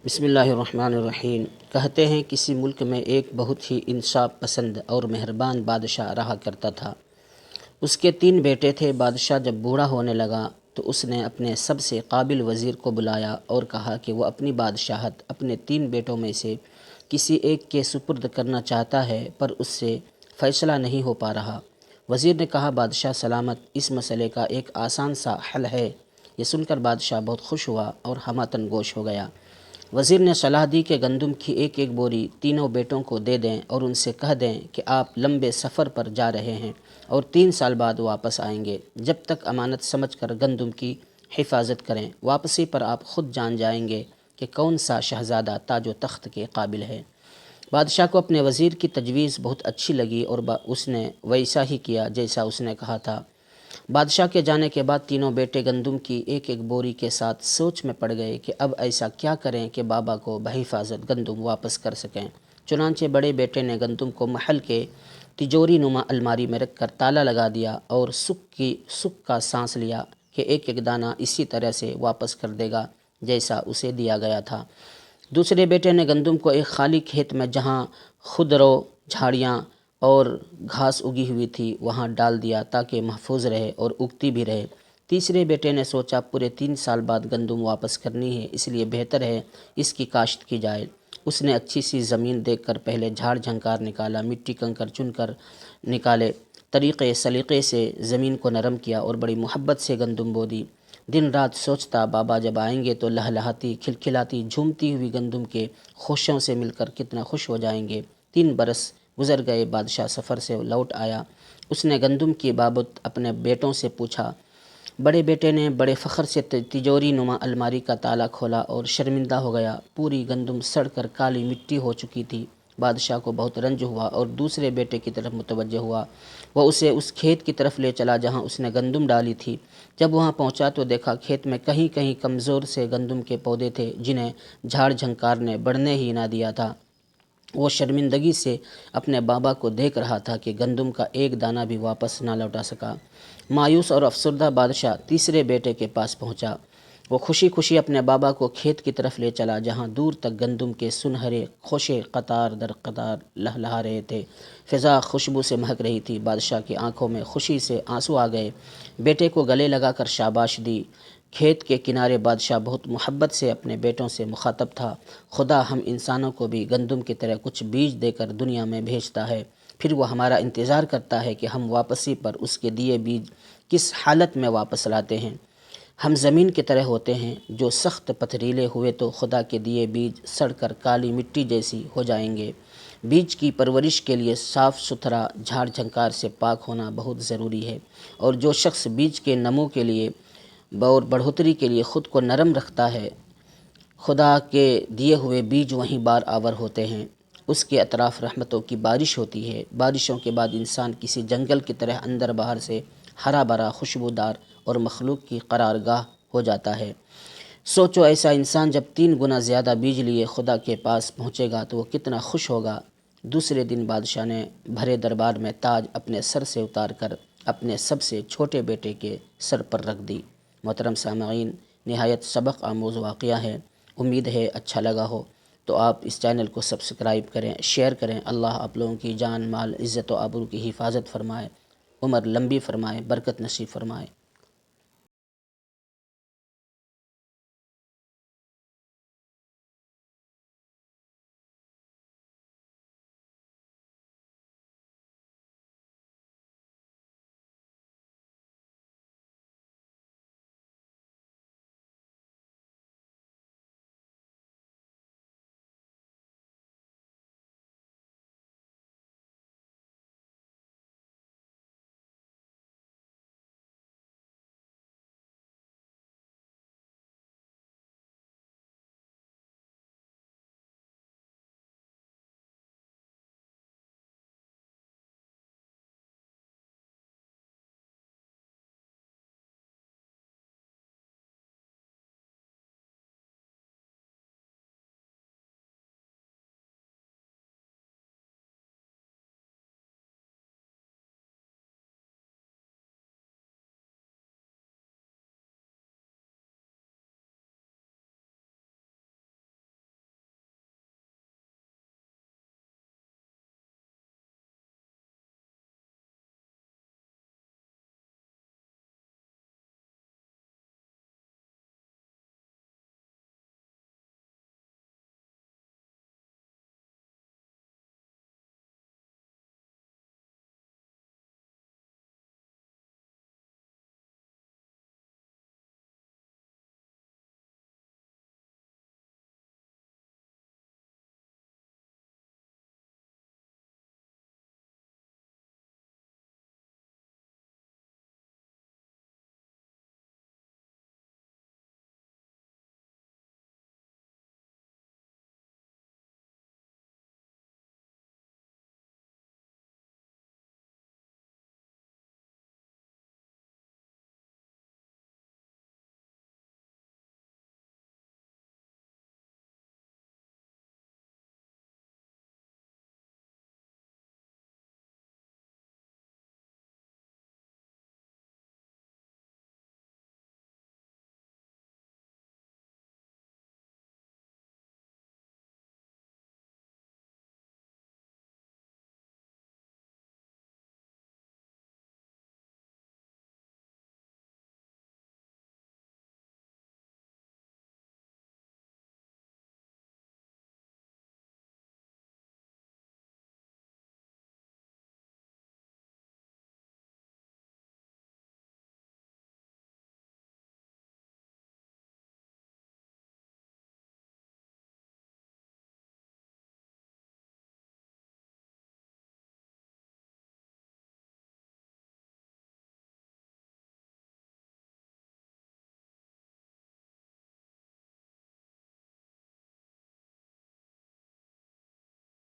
بسم اللہ الرحمن الرحیم۔ کہتے ہیں کسی ملک میں ایک بہت ہی انصاف پسند اور مہربان بادشاہ رہا کرتا تھا۔ اس کے 3 بیٹے تھے۔ بادشاہ جب بوڑھا ہونے لگا تو اس نے اپنے سب سے قابل وزیر کو بلایا اور کہا کہ وہ اپنی بادشاہت اپنے 3 بیٹوں میں سے کسی ایک کے سپرد کرنا چاہتا ہے، پر اس سے فیصلہ نہیں ہو پا رہا۔ وزیر نے کہا، بادشاہ سلامت، اس مسئلے کا ایک آسان سا حل ہے۔ یہ سن کر بادشاہ بہت خوش ہوا اور ہمہ گوش ہو گیا۔ وزیر نے صلاح دی کہ گندم کی ایک ایک بوری تینوں بیٹوں کو دے دیں اور ان سے کہہ دیں کہ آپ لمبے سفر پر جا رہے ہیں اور 3 سال بعد واپس آئیں گے۔ جب تک امانت سمجھ کر گندم کی حفاظت کریں، واپسی پر آپ خود جان جائیں گے کہ کون سا شہزادہ تاج و تخت کے قابل ہے۔ بادشاہ کو اپنے وزیر کی تجویز بہت اچھی لگی اور اس نے ویسا ہی کیا جیسا اس نے کہا تھا۔ بادشاہ کے جانے کے بعد تینوں بیٹے گندم کی ایک ایک بوری کے ساتھ سوچ میں پڑ گئے کہ اب ایسا کیا کریں کہ بابا کو بحفاظت گندم واپس کر سکیں۔ چنانچہ بڑے بیٹے نے گندم کو محل کے تجوری نما الماری میں رکھ کر تالا لگا دیا اور سکھ کا سانس لیا کہ ایک ایک دانہ اسی طرح سے واپس کر دے گا جیسا اسے دیا گیا تھا۔ دوسرے بیٹے نے گندم کو ایک خالی کھیت میں جہاں خودرو جھاڑیاں اور گھاس اگی ہوئی تھی وہاں ڈال دیا تاکہ محفوظ رہے اور اگتی بھی رہے۔ تیسرے بیٹے نے سوچا پورے 3 سال بعد گندم واپس کرنی ہے، اس لیے بہتر ہے اس کی کاشت کی جائے۔ اس نے اچھی سی زمین دیکھ کر پہلے جھاڑ جھنکار نکالا، مٹی کنکر چن کر نکالے، طریقے سلیقے سے زمین کو نرم کیا اور بڑی محبت سے گندم بو دی۔ دن رات سوچتا بابا جب آئیں گے تو لہلہاتی کھلکھلاتی جھومتی ہوئی گندم کے خوشوں سے مل کر کتنا خوش ہو جائیں گے۔ 3 برس گزر گئے، بادشاہ سفر سے لوٹ آیا۔ اس نے گندم کی بابت اپنے بیٹوں سے پوچھا۔ بڑے بیٹے نے بڑے فخر سے تجوری نما الماری کا تالا کھولا اور شرمندہ ہو گیا۔ پوری گندم سڑ کر کالی مٹی ہو چکی تھی۔ بادشاہ کو بہت رنج ہوا اور دوسرے بیٹے کی طرف متوجہ ہوا۔ وہ اسے اس کھیت کی طرف لے چلا جہاں اس نے گندم ڈالی تھی۔ جب وہاں پہنچا تو دیکھا کھیت میں کہیں کہیں کمزور سے گندم کے پودے تھے جنہیں جھاڑ جھنکار نے بڑھنے ہی نہ دیا تھا۔ وہ شرمندگی سے اپنے بابا کو دیکھ رہا تھا کہ گندم کا ایک دانہ بھی واپس نہ لوٹا سکا۔ مایوس اور افسردہ بادشاہ تیسرے بیٹے کے پاس پہنچا۔ وہ خوشی خوشی اپنے بابا کو کھیت کی طرف لے چلا جہاں دور تک گندم کے سنہرے خوشے قطار در قطار لہلہا رہے تھے۔ فضا خوشبو سے مہک رہی تھی۔ بادشاہ کی آنکھوں میں خوشی سے آنسو آ گئے۔ بیٹے کو گلے لگا کر شاباش دی۔ کھیت کے کنارے بادشاہ بہت محبت سے اپنے بیٹوں سے مخاطب تھا۔ خدا ہم انسانوں کو بھی گندم کی طرح کچھ بیج دے کر دنیا میں بھیجتا ہے، پھر وہ ہمارا انتظار کرتا ہے کہ ہم واپسی پر اس کے دیے بیج کس حالت میں واپس لاتے ہیں۔ ہم زمین کی طرح ہوتے ہیں، جو سخت پتھریلے ہوئے تو خدا کے دیے بیج سڑ کر کالی مٹی جیسی ہو جائیں گے۔ بیج کی پرورش کے لیے صاف ستھرا جھاڑ جھنکار سے پاک ہونا بہت ضروری ہے، اور جو شخص بیج کے نمو کے لیے اور بڑھوتری کے لیے خود کو نرم رکھتا ہے، خدا کے دیے ہوئے بیج وہیں بار آور ہوتے ہیں۔ اس کے اطراف رحمتوں کی بارش ہوتی ہے۔ بارشوں کے بعد انسان کسی جنگل کی طرح اندر باہر سے ہرا بھرا خوشبودار اور مخلوق کی قرارگاہ ہو جاتا ہے۔ سوچو ایسا انسان جب 3 گنا زیادہ بیج لیے خدا کے پاس پہنچے گا تو وہ کتنا خوش ہوگا۔ دوسرے دن بادشاہ نے بھرے دربار میں تاج اپنے سر سے اتار کر اپنے سب سے چھوٹے بیٹے کے سر پر رکھ دی۔ محترم سامعین، نہایت سبق آموز واقعہ ہے۔ امید ہے اچھا لگا ہو تو آپ اس چینل کو سبسکرائب کریں، شیئر کریں۔ اللہ آپ لوگوں کی جان مال عزت و آبرو کی حفاظت فرمائے، عمر لمبی فرمائے، برکت نصیب فرمائے۔